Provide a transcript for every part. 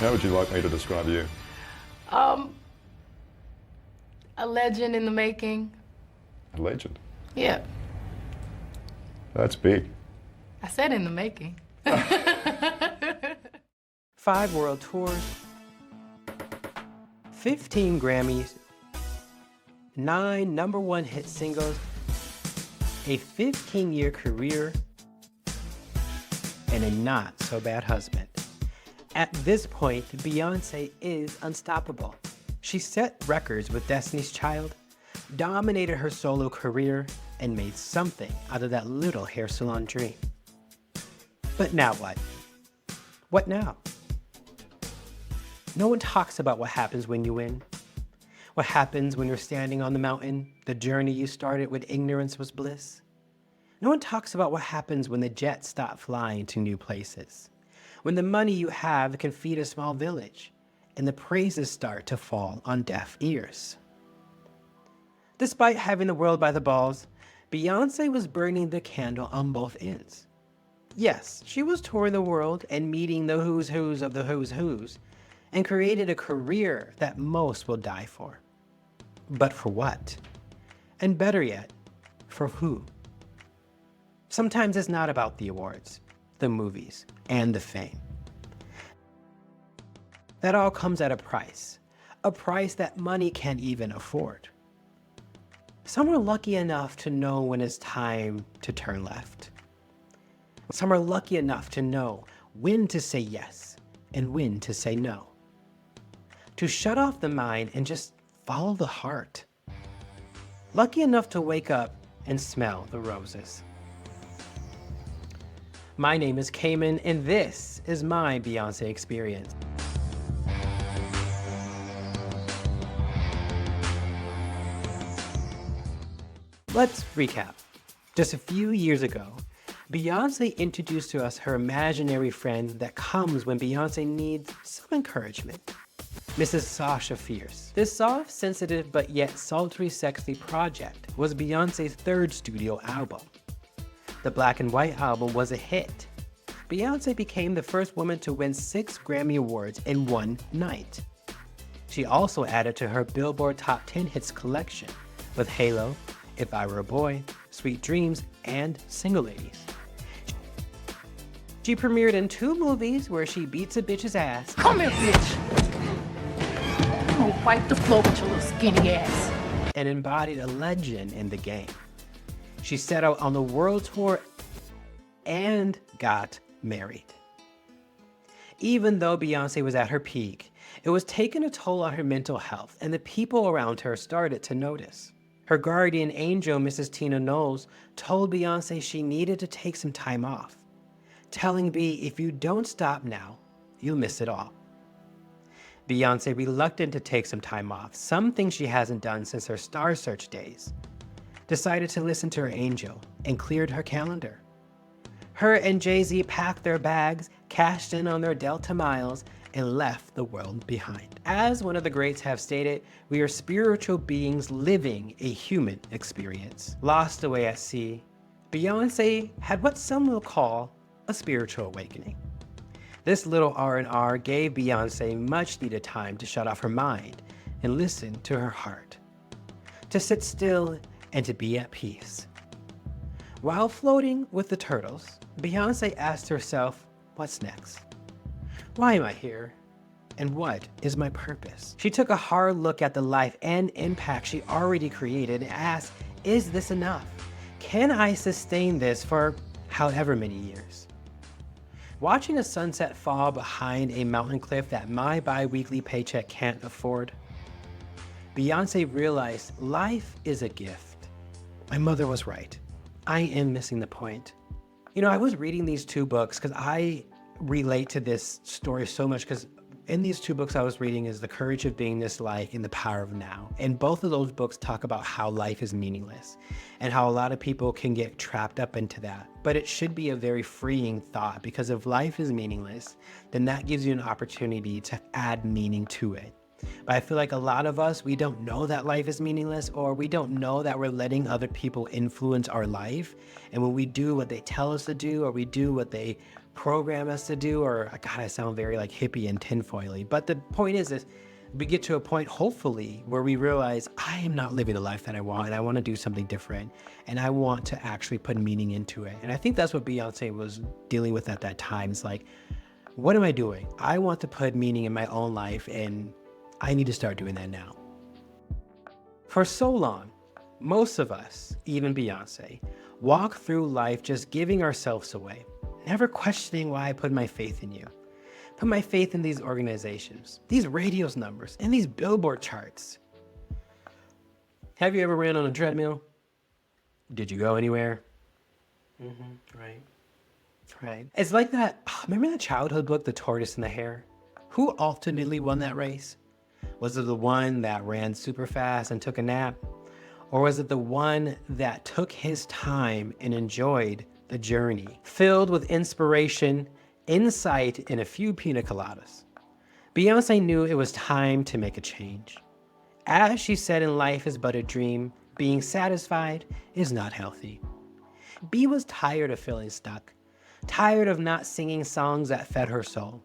How would you like me to describe you? Um, a legend in the making. A legend. Yeah, That's big. I said in the making. 5 world tours, 15 Grammys, 9 #1 hit singles, a 15-year career, and a not-so-bad husband. At this point, Beyonce is unstoppable. She set records with Destiny's Child, dominated her solo career, and made something out of that little hair salon dream. But now what? What now? No one talks about what happens when you win. What happens when you're standing on the mountain, the journey you started with ignorance was bliss. No one talks about what happens when the jets stop flying to new places, when the money you have can feed a small village, and the praises start to fall on deaf ears. Despite having the world by the balls, Beyonce was burning the candle on both ends. Yes, she was touring the world and meeting the who's who's of the who's who's, and created a career that most will die for. But for what? And better yet, for who? Sometimes it's not about the awards, the movies, and the fame. That all comes at a price that money can't even afford. Some are lucky enough to know when it's time to turn left. Some are lucky enough to know when to say yes and when to say no. To shut off the mind and just follow the heart. Lucky enough to wake up and smell the roses. My name is Cayman, and this is My Beyonce Experience. Let's recap. Just a few years ago, Beyonce introduced to us her imaginary friend that comes when Beyonce needs some encouragement. Mrs. Sasha Fierce. This soft, sensitive, but yet sultry, sexy project was Beyonce's 3rd studio album. The Black and White album was a hit. Beyonce became the first woman to win 6 Grammy Awards in one night. She also added to her Billboard Top 10 Hits collection with Halo, If I Were a Boy, Sweet Dreams, and Single Ladies. She premiered in 2 movies where she beats a bitch's ass. Come here, bitch. I'm gonna wipe the floor with your little skinny ass. And embodied a legend in the game. She set out on the world tour and got married. Even though Beyonce was at her peak, it was taking a toll on her mental health, and the people around her started to notice. Her guardian angel, Mrs. Tina Knowles, told Beyonce she needed to take some time off, telling B, if you don't stop now, you'll miss it all. Beyonce, reluctant to take some time off, something she hasn't done since her Star Search days, decided to listen to her angel and cleared her calendar. Her and Jay-Z packed their bags, cashed in on their Delta miles, and left the world behind. As one of the greats have stated, we are spiritual beings living a human experience. Lost away at sea, Beyonce had what some will call a spiritual awakening. This little R&R gave Beyonce much needed time to shut off her mind and listen to her heart, to sit still and to be at peace. While floating with the turtles, Beyonce asked herself, what's next? Why am I here? And what is my purpose? She took a hard look at the life and impact she already created and asked, is this enough? Can I sustain this for however many years? Watching a sunset fall behind a mountain cliff that my bi-weekly paycheck can't afford, Beyonce realized life is a gift. My mother was right. I am missing the point. You know, I was reading these 2 books because I relate to this story so much, because in these 2 books I was reading is The Courage of Being This Life and The Power of Now. And both of those books talk about how life is meaningless and how a lot of people can get trapped up into that. But it should be a very freeing thought, because if life is meaningless, then that gives you an opportunity to add meaning to it. But I feel like a lot of us, we don't know that life is meaningless, or we don't know that we're letting other people influence our life. And when we do what they tell us to do, or we do what they program us to do, or God, I sound very like hippie and tinfoily. But the point is we get to a point, hopefully, where we realize I am not living the life that I want, and I want to do something different, and I want to actually put meaning into it. And I think that's what Beyonce was dealing with at that time. It's like, what am I doing? I want to put meaning in my own life, and I need to start doing that now. For so long, most of us, even Beyonce, walk through life just giving ourselves away, never questioning why I put my faith in you. Put my faith in these organizations, these radios numbers, and these billboard charts. Have you ever ran on a treadmill? Did you go anywhere? Right. Right. It's like that, remember that childhood book, The Tortoise and the Hare? Who ultimately won that race? Was it the one that ran super fast and took a nap? Or was it the one that took his time and enjoyed the journey, filled with inspiration, insight, and a few pina coladas? Beyonce knew it was time to make a change. As she said in Life is But a Dream, being satisfied is not healthy. B was tired of feeling stuck, tired of not singing songs that fed her soul.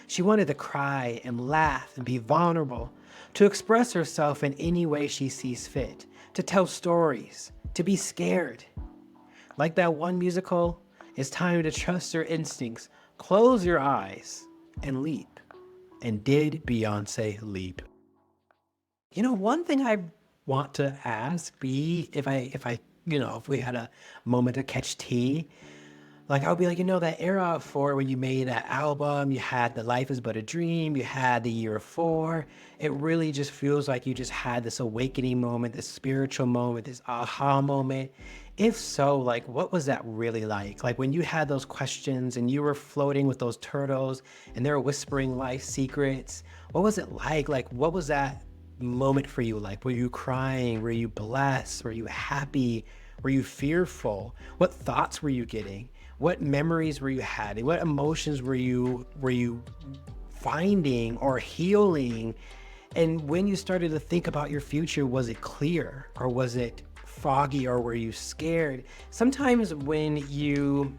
She wanted to cry and laugh and be vulnerable, to express herself in any way she sees fit, to tell stories, to be scared. Like that one musical, it's time to trust your instincts, close your eyes, and leap. And did Beyonce leap? You know, one thing I want to ask B, if we had a moment to catch tea, like I would be like, that era of 4 when you made that album, you had the Life is But a Dream, you had the year of 4. It really just feels like you just had this awakening moment, this spiritual moment, this aha moment. If so, like, what was that really like? Like when you had those questions and you were floating with those turtles and they were whispering life secrets, what was it like? Like, what was that moment for you like? Were you crying? Were you blessed? Were you happy? Were you fearful? What thoughts were you getting? What memories were you having? What emotions were you finding or healing? And when you started to think about your future, was it clear or was it foggy, or were you scared? Sometimes when you,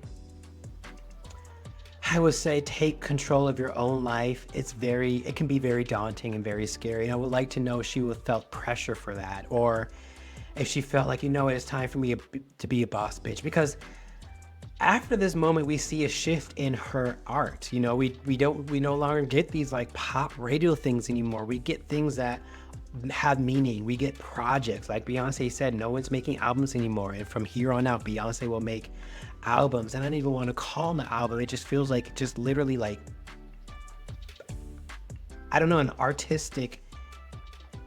I would say, take control of your own life, it can be very daunting and very scary. And I would like to know if she felt pressure for that, or if she felt like, it's time for me to be a boss bitch. Because after this moment, we see a shift in her art. We no longer get these like pop radio things anymore. We get things that have meaning. We get projects. Like Beyonce said, no one's making albums anymore. And from here on out, Beyonce will make albums. And I don't even want to call them an album. It just feels like just literally like, I don't know, an artistic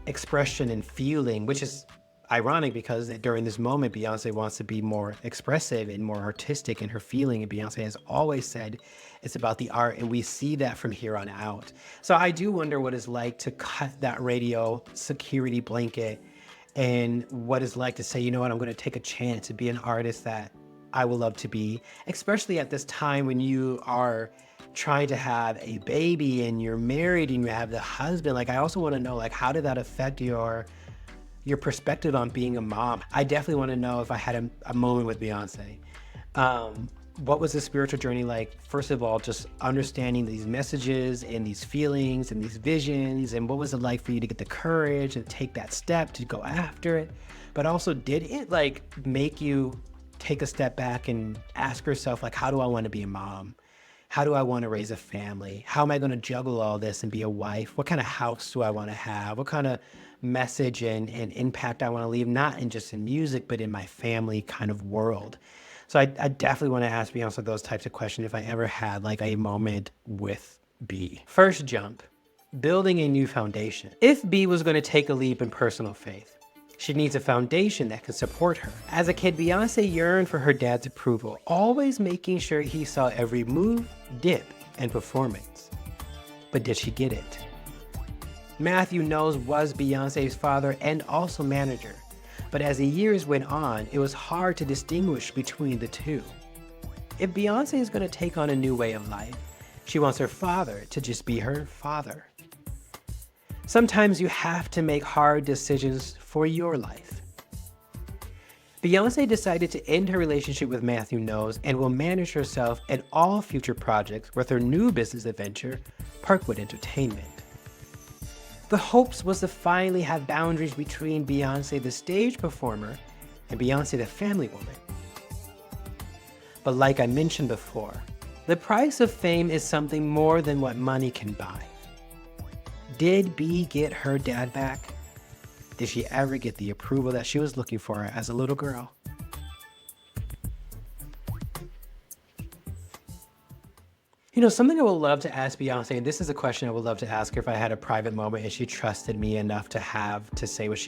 expression and feeling, which is ironic because during this moment, Beyonce wants to be more expressive and more artistic in her feeling. And Beyonce has always said it's about the art. And we see that from here on out. So I do wonder what it's like to cut that radio security blanket, and what it's like to say, I'm going to take a chance to be an artist that I would love to be, especially at this time when you are trying to have a baby and you're married and you have the husband. Like, I also want to know, like, how did that affect your perspective on being a mom? I definitely want to know if I had a moment with Beyonce. What was the spiritual journey like? First of all, just understanding these messages and these feelings and these visions, and what was it like for you to get the courage and take that step to go after it? But also, did it like make you take a step back and ask yourself, like, how do I want to be a mom? How do I want to raise a family? How am I going to juggle all this and be a wife? What kind of house do I want to have? What kind of message and impact I want to leave, not in just in music, but in my family kind of world? So I definitely want to ask Beyonce those types of questions if I ever had like a moment with B. First jump, building a new foundation. If B was going to take a leap in personal faith, she needs a foundation that can support her. As a kid, Beyonce yearned for her dad's approval, always making sure he saw every move, dip, and performance. But did she get it? Matthew Knowles was Beyonce's father and also manager. But as the years went on, it was hard to distinguish between the two. If Beyonce is going to take on a new way of life, she wants her father to just be her father. Sometimes you have to make hard decisions for your life. Beyonce decided to end her relationship with Matthew Knowles and will manage herself and all future projects with her new business adventure, Parkwood Entertainment. The hopes was to finally have boundaries between Beyonce the stage performer and Beyonce the family woman. But like I mentioned before, the price of fame is something more than what money can buy. Did B get her dad back? Did she ever get the approval that she was looking for as a little girl? You know, something I would love to ask Beyonce, and this is a question I would love to ask her if I had a private moment and she trusted me enough to say what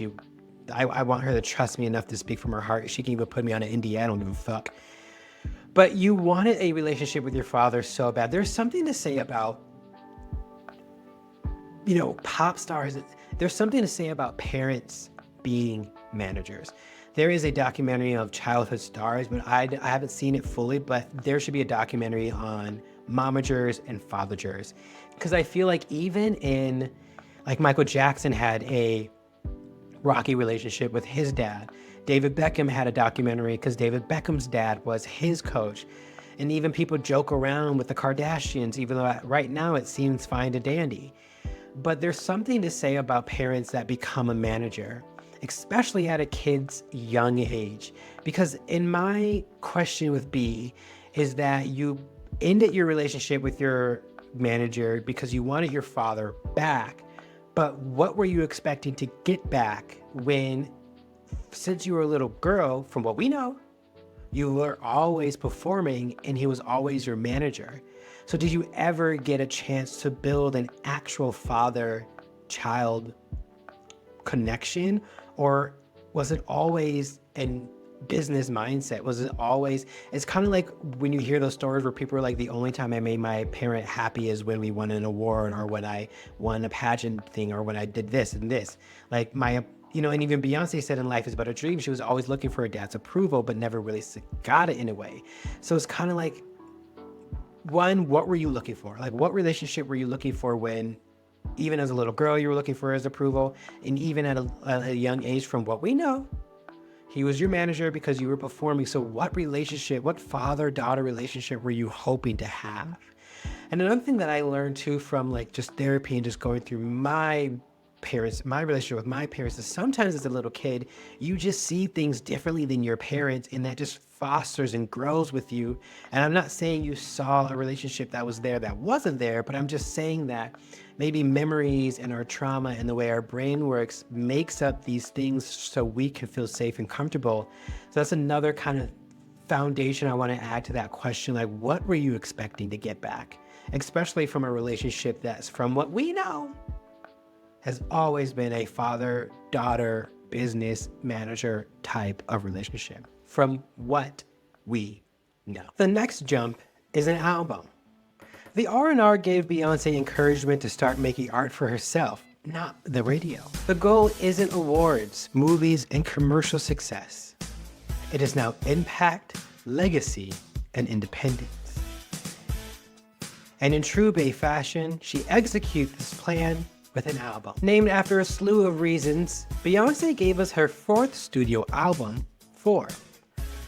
I want her to trust me enough to speak from her heart. She can even put me on an NDA, I don't give a fuck. But you wanted a relationship with your father so bad. There's something to say about, you know, pop stars. There's something to say about parents being managers. There is a documentary of childhood stars, but I haven't seen it fully, but there should be a documentary on momagers and fathergers. Because I feel like even in, like Michael Jackson had a rocky relationship with his dad. David Beckham had a documentary because David Beckham's dad was his coach. And even people joke around with the Kardashians, even though right now it seems fine and dandy. But there's something to say about parents that become a manager, especially at a kid's young age. Because in my question with B is that you ended your relationship with your manager because you wanted your father back. But what were you expecting to get back when, since you were a little girl, from what we know, you were always performing and he was always your manager? So did you ever get a chance to build an actual father-child connection? Or was it always in business mindset? Was it always, it's kind of like when you hear those stories where people are like, the only time I made my parent happy is when we won an award or when I won a pageant thing or when I did this and this. Like you know, and even Beyonce said in Life is But a Dream, she was always looking for her dad's approval, but never really got it in a way. So it's kind of like, one, what were you looking for? Like, what relationship were you looking for when, even as a little girl, you were looking for his approval? And even at a young age, from what we know, he was your manager because you were performing. So what relationship, what father-daughter relationship were you hoping to have? And another thing that I learned too from like just therapy and just going through my relationship with my parents is sometimes as a little kid, you just see things differently than your parents, and that just fosters and grows with you. And I'm not saying you saw a relationship that was there that wasn't there, but I'm just saying that maybe memories and our trauma and the way our brain works makes up these things so we can feel safe and comfortable. So that's another kind of foundation I want to add to that question. Like, what were you expecting to get back? Especially from a relationship that's, from what we know, has always been a father-daughter, business manager type of relationship, from what we know. The next jump is an album. The R&R gave Beyonce encouragement to start making art for herself, not the radio. The goal isn't awards, movies, and commercial success. It is now impact, legacy, and independence. And in true Bey fashion, she executes this plan with an album. Named after a slew of reasons, Beyonce gave us her fourth studio album, 4.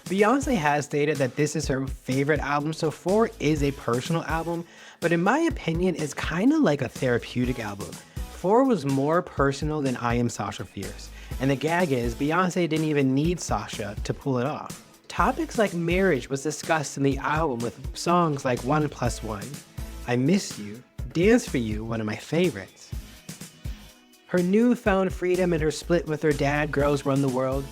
Beyonce has stated that this is her favorite album, so 4 is a personal album, but in my opinion, it's kind of like a therapeutic album. 4 was more personal than I Am Sasha Fierce, and the gag is Beyonce didn't even need Sasha to pull it off. Topics like marriage was discussed in the album with songs like 1+1, I Miss You, Dance For You, one of my favorites. Her newfound freedom and her split with her dad, Girls Run the World,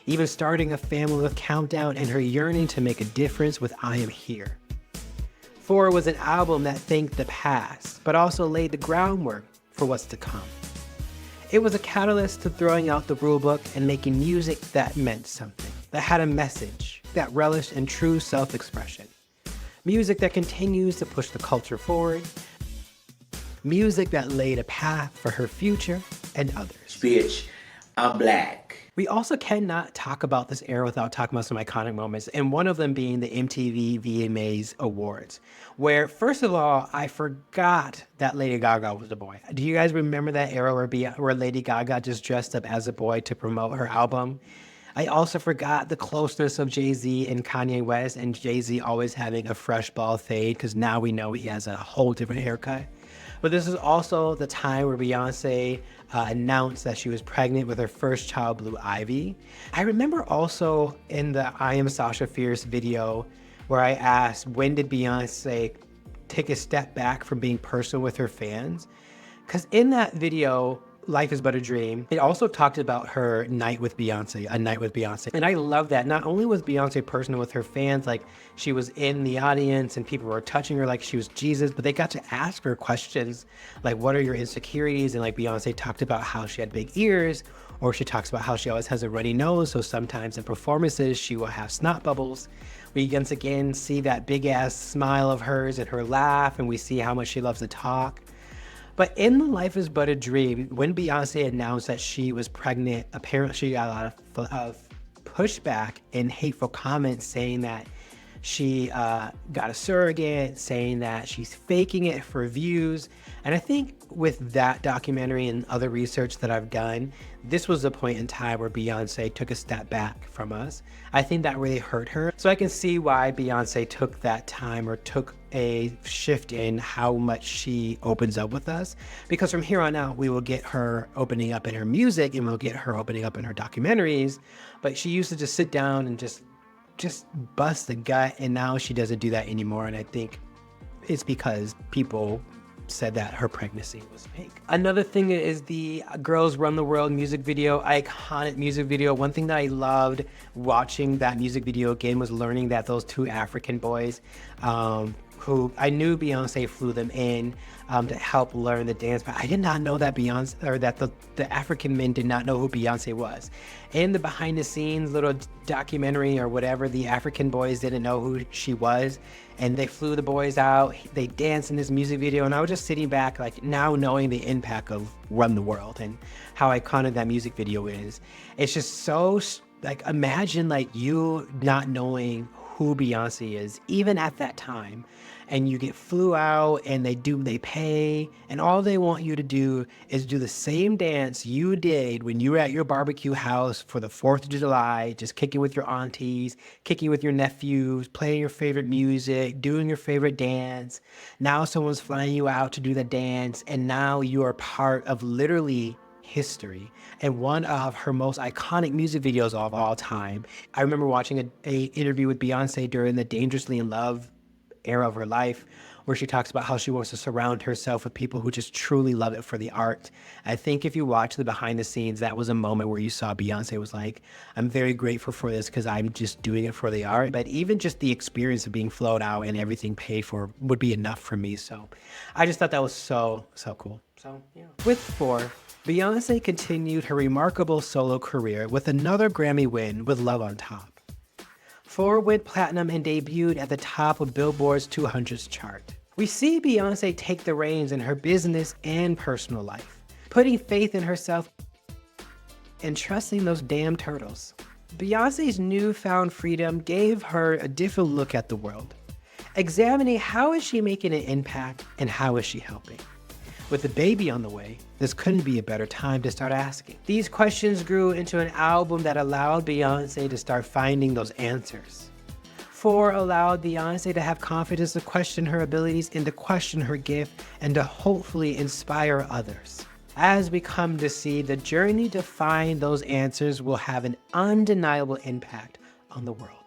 even starting a family with Countdown, and her yearning to make a difference with I Am Here. 4 was an album that thanked the past, but also laid the groundwork for what's to come. It was a catalyst to throwing out the rulebook and making music that meant something, that had a message, that relished in true self-expression. Music that continues to push the culture forward. Music that laid a path for her future and others. Bitch, I'm black. We also cannot talk about this era without talking about some iconic moments, and one of them being the MTV VMAs Awards, where, first of all, I forgot that Lady Gaga was a boy. Do you guys remember that era where Lady Gaga just dressed up as a boy to promote her album? I also forgot the closeness of Jay-Z and Kanye West, and Jay-Z always having a fresh bald fade because now we know he has a whole different haircut. But this is also the time where Beyonce announced that she was pregnant with her first child, Blue Ivy. I remember also in the I Am Sasha Fierce video where I asked, when did Beyonce take a step back from being personal with her fans? Because in that video, Life is But a Dream, it also talked about her night with Beyonce, a night with Beyonce. And I love that. Not only was Beyonce personal with her fans, like she was in the audience and people were touching her like she was Jesus, but they got to ask her questions like, what are your insecurities? And like Beyonce talked about how she had big ears, or she talks about how she always has a runny nose. So sometimes in performances, she will have snot bubbles. We once again see that big ass smile of hers and her laugh, and we see how much she loves to talk. But in the Life is But a Dream, when Beyonce announced that she was pregnant, apparently she got a lot of pushback and hateful comments saying that she got a surrogate, saying that she's faking it for views. And I think with that documentary and other research that I've done, this was a point in time where Beyonce took a step back from us. I think that really hurt her. So I can see why Beyonce took that time or took a shift in how much she opens up with us. Because from here on out, we will get her opening up in her music and we'll get her opening up in her documentaries. But she used to just sit down and just bust the gut, and now she doesn't do that anymore. And I think it's because people said that her pregnancy was fake. Another thing is the Girls Run the World music video, iconic music video. One thing that I loved watching that music video again was learning that those two African boys, who I knew Beyonce flew them in to help learn the dance, but I did not know that Beyonce, or that the African men did not know who Beyonce was. In the behind the scenes little documentary or whatever, the African boys didn't know who she was, and they flew the boys out. They danced in this music video, and I was just sitting back, like, now knowing the impact of Run the World and how iconic that music video is. It's just so, like, imagine like you not knowing who Beyonce is, even at that time, and you get flew out and they pay, and all they want you to do is do the same dance you did when you were at your barbecue house for the 4th of July, just kicking with your aunties, kicking with your nephews, playing your favorite music, doing your favorite dance. Now someone's flying you out to do the dance, and now you are part of literally history and one of her most iconic music videos of all time. I remember watching a interview with Beyonce during the Dangerously in Love era of her life, where she talks about how she wants to surround herself with people who just truly love it for the art. I think if you watch the behind the scenes, that was a moment where you saw Beyonce was like, I'm very grateful for this because I'm just doing it for the art. But even just the experience of being flown out and everything paid for would be enough for me. So I just thought that was so cool. So yeah. With 4, Beyonce continued her remarkable solo career with another Grammy win with Love on Top. 4 went platinum and debuted at the top of Billboard's 200s chart. We see Beyonce take the reins in her business and personal life, putting faith in herself and trusting those damn turtles. Beyonce's newfound freedom gave her a different look at the world, examining how is she making an impact and how is she helping. With a baby on the way, this couldn't be a better time to start asking. These questions grew into an album that allowed Beyonce to start finding those answers. 4 allowed Beyonce to have confidence to question her abilities and to question her gift and to hopefully inspire others. As we come to see, the journey to find those answers will have an undeniable impact on the world.